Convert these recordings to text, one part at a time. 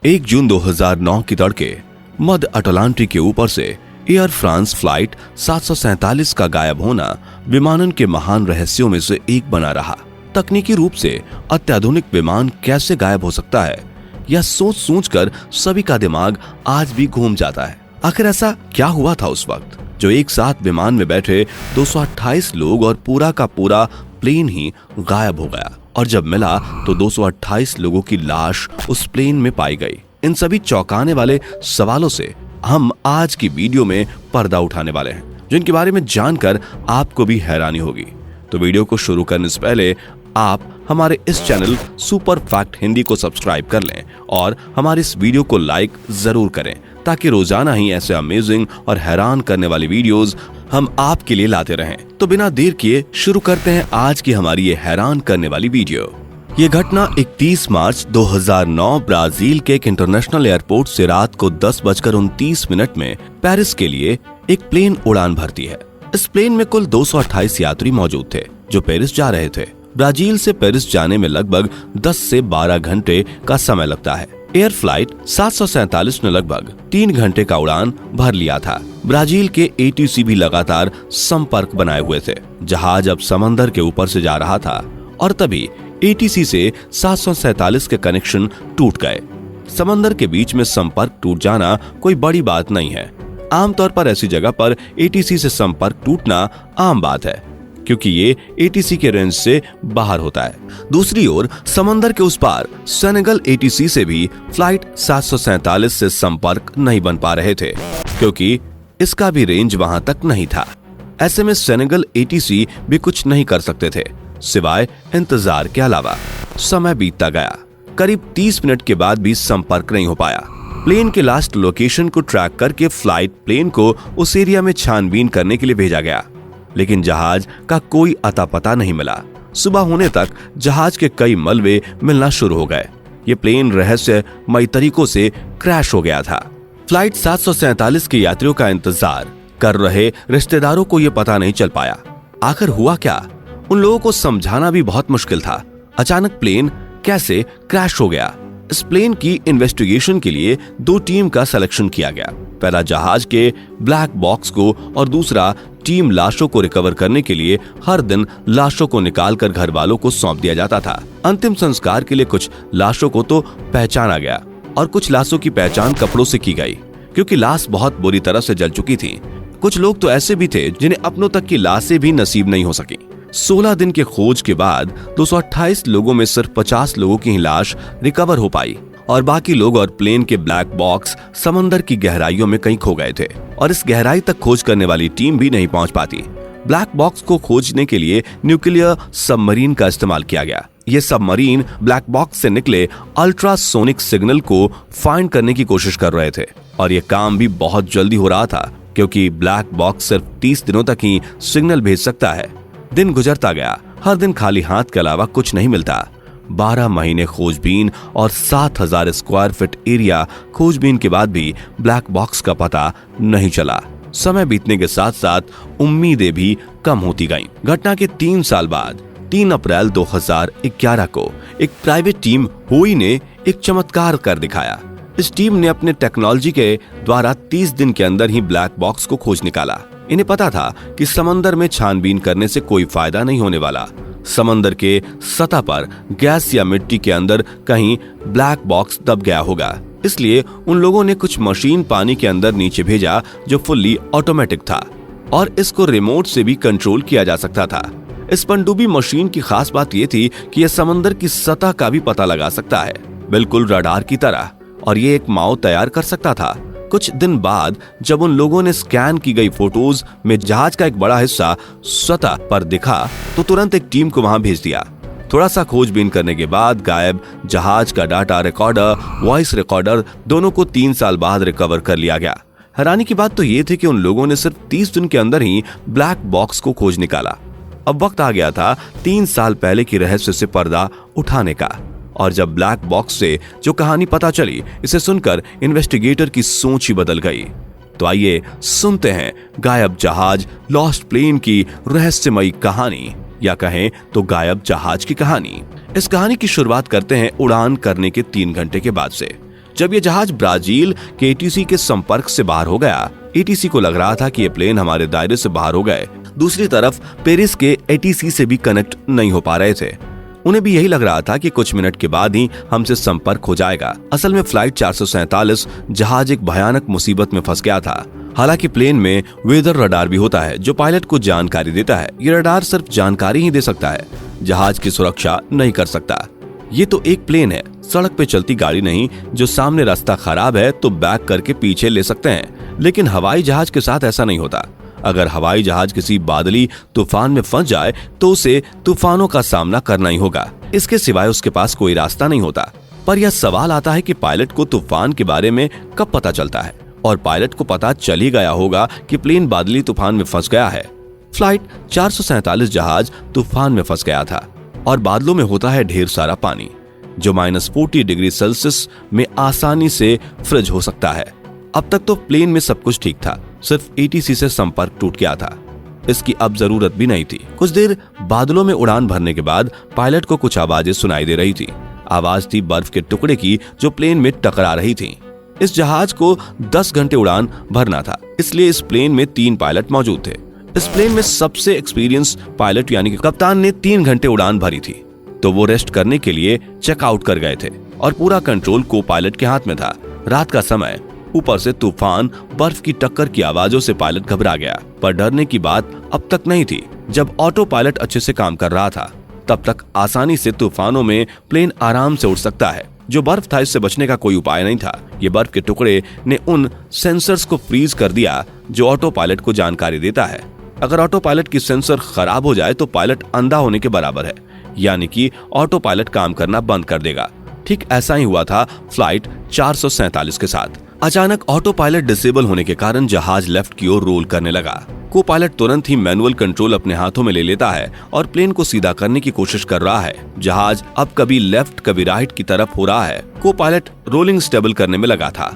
1 जून 2009 की तड़के मध्य अटलांटिक के ऊपर से एयर फ्रांस फ्लाइट 747 का गायब होना विमानन के महान रहस्यों में से एक बना रहा। तकनीकी रूप से अत्याधुनिक विमान कैसे गायब हो सकता है, यह सोच कर सभी का दिमाग आज भी घूम जाता है। आखिर ऐसा क्या हुआ था उस वक्त जो एक साथ विमान में बैठे 228 लोग और पूरा का पूरा प्लेन ही गायब हो गया, और जब मिला तो 228 लोगों की लाश उस प्लेन में पाई गई। इन सभी चौंकाने वाले सवालों से हम आज की वीडियो में पर्दा उठाने वाले हैं, जिनके बारे में जानकर आपको भी हैरानी होगी। तो वीडियो को शुरू करने से पहले आप हमारे इस चैनल सुपर फैक्ट हिंदी को सब्सक्राइब कर लें और हमारे इस वीडियो को लाइक जरूर करें, ताकि रोजाना ही ऐसे अमेजिंग और हैरान करने वाली वीडियोस हम आपके लिए लाते रहें। तो बिना देर किए शुरू करते हैं आज की हमारी ये हैरान करने वाली वीडियो। ये घटना 31 मार्च 2009 ब्राजील के एक इंटरनेशनल एयरपोर्ट से रात को 10:29 में पेरिस के लिए एक प्लेन उड़ान भरती है। इस प्लेन में कुल 228 यात्री मौजूद थे जो पेरिस जा रहे थे। ब्राजील से पेरिस जाने में लगभग 10 से 12 घंटे का समय लगता है। एयर फ्लाइट 747 ने लगभग 3 घंटे का उड़ान भर लिया था। ब्राजील के एटीसी भी लगातार संपर्क बनाए हुए थे। जहाज अब समंदर के ऊपर से जा रहा था और तभी एटीसी से 747 के कनेक्शन टूट गए। समंदर के बीच में संपर्क टूट जाना कोई बड़ी बात नहीं है। आमतौर पर ऐसी जगह पर एटीसी से संपर्क टूटना आम बात है, क्योंकि ये एटीसी के रेंज से बाहर होता है। दूसरी ओर समंदर के उस पार सेनेगल एटीसी से भी फ्लाइट 747 से संपर्क नहीं बन पा रहे थे, क्योंकि इसका भी रेंज वहां तक नहीं था। ऐसे में सेनेगल एटीसी भी कुछ नहीं कर सकते थे सिवाय इंतजार के अलावा। समय बीतता गया। करीब 30 मिनट के बाद भी संपर्क नहीं हो पाया। प्लेन के लास्ट लोकेशन को ट्रैक करके फ्लाइट प्लेन को उस एरिया में छानबीन करने के लिए भेजा गया, लेकिन जहाज का कोई अता पता नहीं मिला। सुबह होने तक जहाज के कई मलबे मिलना शुरू हो गए। ये प्लेन रहस्यमयी तरीकों से क्रैश हो गया था। फ्लाइट 747 के यात्रियों का इंतजार कर रहे रिश्तेदारों को यह पता नहीं चल पाया आखिर हुआ क्या। उन लोगों को समझाना भी बहुत मुश्किल था। अचानक प्लेन कैसे क्रैश हो गया। इस प्लेन की इन्वेस्टिगेशन के लिए 2 टीम का सिलेक्शन किया गया। पहला जहाज के ब्लैक बॉक्स को और दूसरा टीम लाशों को रिकवर करने के लिए हर दिन लाशों को निकालकर घर वालों को सौंप दिया जाता था। अंतिम संस्कार के लिए कुछ लाशों को तो पहचाना गया और कुछ लाशों की पहचान कपड़ों से की गई, क्योंकि लाश बहुत बुरी तरह से जल चुकी थी। कुछ लोग तो ऐसे भी थे जिन्हें अपनों तक की लाशें भी नसीब नहीं हो सकी। 16 दिन के खोज के बाद 228 लोगों में सिर्फ 50 लोगों की ही लाश रिकवर हो पाई और बाकी लोग और प्लेन के ब्लैक बॉक्स समंदर की गहराइयों में कहीं खो गए थे और इस गहराई तक खोज करने वाली टीम भी नहीं पहुंच पाती। ब्लैक बॉक्स को खोजने के लिए न्यूक्लियर सबमरीन का इस्तेमाल किया गया। ये सबमरीन ब्लैक बॉक्स से निकले अल्ट्रासोनिक सिग्नल को फाइंड करने की कोशिश कर रहे थे और ये काम भी बहुत जल्दी हो रहा था, क्योंकि ब्लैक बॉक्स सिर्फ 30 दिनों तक ही सिग्नल भेज सकता है। दिन गुजरता गया। हर दिन खाली हाथ के अलावा कुछ नहीं मिलता। 12 महीने खोजबीन और 7000 स्क्वायर फीट एरिया खोजबीन के बाद भी ब्लैक बॉक्स का पता नहीं चला। समय बीतने के साथ साथ उम्मीदें भी कम होती गईं। घटना के 3 साल बाद 3 अप्रैल 2011 को एक प्राइवेट टीम हुई ने एक चमत्कार कर दिखाया। इस टीम ने अपने टेक्नोलॉजी के द्वारा 30 दिन के अंदर ही ब्लैक बॉक्स को खोज निकाला। इन्हें पता था कि समंदर में छानबीन करने से कोई फायदा नहीं होने वाला। समंदर के सतह पर गैस या मिट्टी के अंदर कहीं ब्लैक बॉक्स दब गया होगा। इसलिए उन लोगों ने कुछ मशीन पानी के अंदर नीचे भेजा जो फुल्ली ऑटोमेटिक था और इसको रिमोट से भी कंट्रोल किया जा सकता था। इस पनडुब्बी मशीन की खास बात यह थी कि यह समंदर की सतह का भी पता लगा सकता है, बिल्कुल रडार की तरह, और ये एक माओ तैयार कर सकता था। कुछ दिन बाद जब उन लोगों ने स्कैन की गई फोटोज में जहाज का एक बड़ा हिस्सा सतह पर दिखा तो तुरंत एक टीम को वहां भेज दिया। थोड़ा सा खोजबीन करने के बाद गायब जहाज का डाटा रिकॉर्डर, वॉइस रिकॉर्डर दोनों को 3 साल बाद रिकवर कर लिया गया। हैरानी की बात तो ये थी कि उन लोगों ने सिर्फ 30 दिन के अंदर ही ब्लैक बॉक्स को खोज निकाला। अब वक्त आ गया था 3 साल पहले की रहस्य से पर्दा उठाने का, और जब ब्लैक बॉक्स से जो कहानी पता चली, इसे सुनकर इन्वेस्टिगेटर की सोच ही बदल गई। तो आइए सुनते हैं गायब जहाज लॉस्ट प्लेन की रहस्यमयी कहानी, या कहें तो गायब जहाज की कहानी। इस कहानी की शुरुआत करते हैं उड़ान करने के 3 घंटे के बाद से, जब ये जहाज ब्राजील के एटीसी के संपर्क से बाहर हो गया, एटीसी को लग रहा था कि ये प्लेन हमारे दायरे से बाहर हो गए। दूसरी तरफ पेरिस के एटीसी से भी कनेक्ट नहीं हो पा रहे थे। उन्हें भी यही लग रहा था कि कुछ मिनट के बाद ही हमसे संपर्क हो जाएगा। असल में फ्लाइट 447 जहाज एक भयानक मुसीबत में फंस गया था। हालांकि प्लेन में वेदर रडार भी होता है जो पायलट को जानकारी देता है। ये रडार सिर्फ जानकारी ही दे सकता है, जहाज की सुरक्षा नहीं कर सकता। ये तो एक प्लेन है, सड़क पे चलती गाड़ी नहीं जो सामने रास्ता खराब है तो बैक करके पीछे ले सकते हैं। लेकिन हवाई जहाज के साथ ऐसा नहीं होता। अगर हवाई जहाज किसी बादली तूफान में फंस जाए तो उसे तूफानों का सामना करना ही होगा, इसके सिवाय उसके पास कोई रास्ता नहीं होता। पर यह सवाल आता है कि पायलट को तूफान के बारे में कब पता चलता है, और पायलट को पता चल ही गया होगा कि प्लेन बादली तूफान में फंस गया है। फ्लाइट 447 जहाज तूफान में फंस गया था और बादलों में होता है ढेर सारा पानी जो -40 डिग्री सेल्सियस में आसानी से फ्रीज हो सकता है। अब तक तो प्लेन में सब कुछ ठीक था, सिर्फ एटीसी से संपर्क टूट गया था। इसकी अब जरूरत भी नहीं थी। कुछ देर बादलों में उड़ान भरने के बाद पायलट को कुछ आवाजें सुनाई दे रही थी। आवाज थी बर्फ के टुकड़े की जो प्लेन में टकरा रही थी। इस जहाज को 10 घंटे उड़ान भरना था, इसलिए इस प्लेन में 3 पायलट मौजूद थे। इस प्लेन में सबसे एक्सपीरियंस पायलट यानी कि कप्तान ने 3 घंटे उड़ान भरी थी, तो वो रेस्ट करने के लिए चेकआउट कर गए थे और पूरा कंट्रोल को पायलट के हाथ में था। रात का समय, ऊपर से तूफान, बर्फ की टक्कर की आवाजों से पायलट घबरा गया। पर डरने की बात अब तक नहीं थी। जब ऑटो पायलट अच्छे से काम कर रहा था तब तक आसानी से तूफानों में प्लेन आराम से उड़ सकता है। जो बर्फ था इससे बचने का कोई उपाय नहीं था। ये बर्फ के टुकड़े ने उन सेंसर्स को फ्रीज कर दिया जो ऑटो पायलट को जानकारी देता है। अगर ऑटो पायलट की सेंसर खराब हो जाए तो पायलट अंधा होने के बराबर है, यानी कि ऑटो पायलट काम करना बंद कर देगा। ठीक ऐसा ही हुआ था फ्लाइट 447 के साथ। अचानक ऑटो पायलट डिसेबल होने के कारण जहाज लेफ्ट की ओर रोल करने लगा। को पायलट तुरंत ही मैनुअल कंट्रोल अपने हाथों में ले लेता है और प्लेन को सीधा करने की कोशिश कर रहा है। जहाज अब कभी लेफ्ट कभी राइट की तरफ हो रहा है। को पायलट रोलिंग स्टेबल करने में लगा था।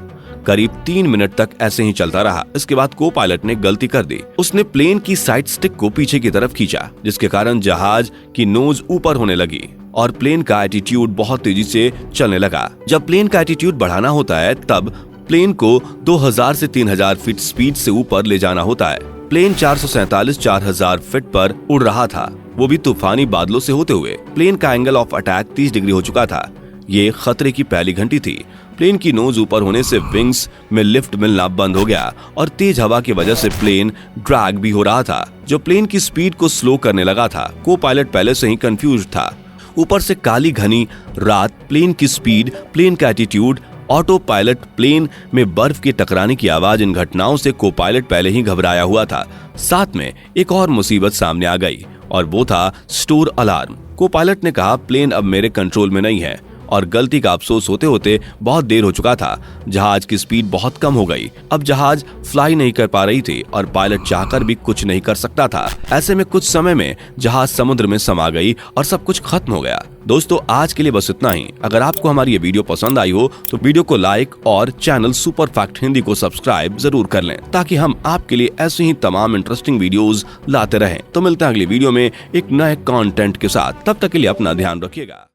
करीब 3 मिनट तक ऐसे ही चलता रहा। इसके बाद को पायलट ने गलती कर दी। उसने प्लेन की साइड स्टिक को पीछे की तरफ खींचा, जिसके कारण जहाज की नोज ऊपर होने लगी और प्लेन का एटीट्यूड बहुत तेजी से चलने लगा। जब प्लेन का एटीट्यूड बढ़ाना होता है तब प्लेन को 2000 से 3000 फीट स्पीड से ऊपर ले जाना होता है। प्लेन 447 4000 फीट पर उड़ रहा था, वो भी तूफानी बादलों से होते हुए। प्लेन का एंगल ऑफ अटैक 30 डिग्री हो चुका था। ये खतरे की पहली घंटी थी। प्लेन की नोज ऊपर होने से विंग्स में लिफ्ट मिलना बंद हो गया और तेज हवा की वजह से प्लेन ड्रैग भी हो रहा था, जो प्लेन की स्पीड को स्लो करने लगा था। को पायलट पहले से ही कंफ्यूज था। ऊपर से काली घनी रात, प्लेन की स्पीड, प्लेन का एटीट्यूड, ऑटो पायलट, प्लेन में बर्फ के टकराने की आवाज, इन घटनाओं से को पायलट पहले ही घबराया हुआ था। साथ में एक और मुसीबत सामने आ गई और वो था स्टोर अलार्म। को पायलट ने कहा, प्लेन अब मेरे कंट्रोल में नहीं है और गलती का अफसोस होते होते बहुत देर हो चुका था। जहाज की स्पीड बहुत कम हो गई। अब जहाज फ्लाई नहीं कर पा रही थी और पायलट चाहकर भी कुछ नहीं कर सकता था। ऐसे में कुछ समय में जहाज समुद्र में समा गई और सब कुछ खत्म हो गया। दोस्तों, आज के लिए बस इतना ही। अगर आपको हमारी ये वीडियो पसंद आई हो तो वीडियो को लाइक और चैनल सुपर फैक्ट हिंदी को सब्सक्राइब जरूर कर लें, ताकि हम आपके लिए ऐसे ही तमाम इंटरेस्टिंग वीडियोस लाते रहें। तो मिलते हैं अगली वीडियो में एक नए कंटेंट के साथ। तब तक के लिए अपना ध्यान रखिएगा।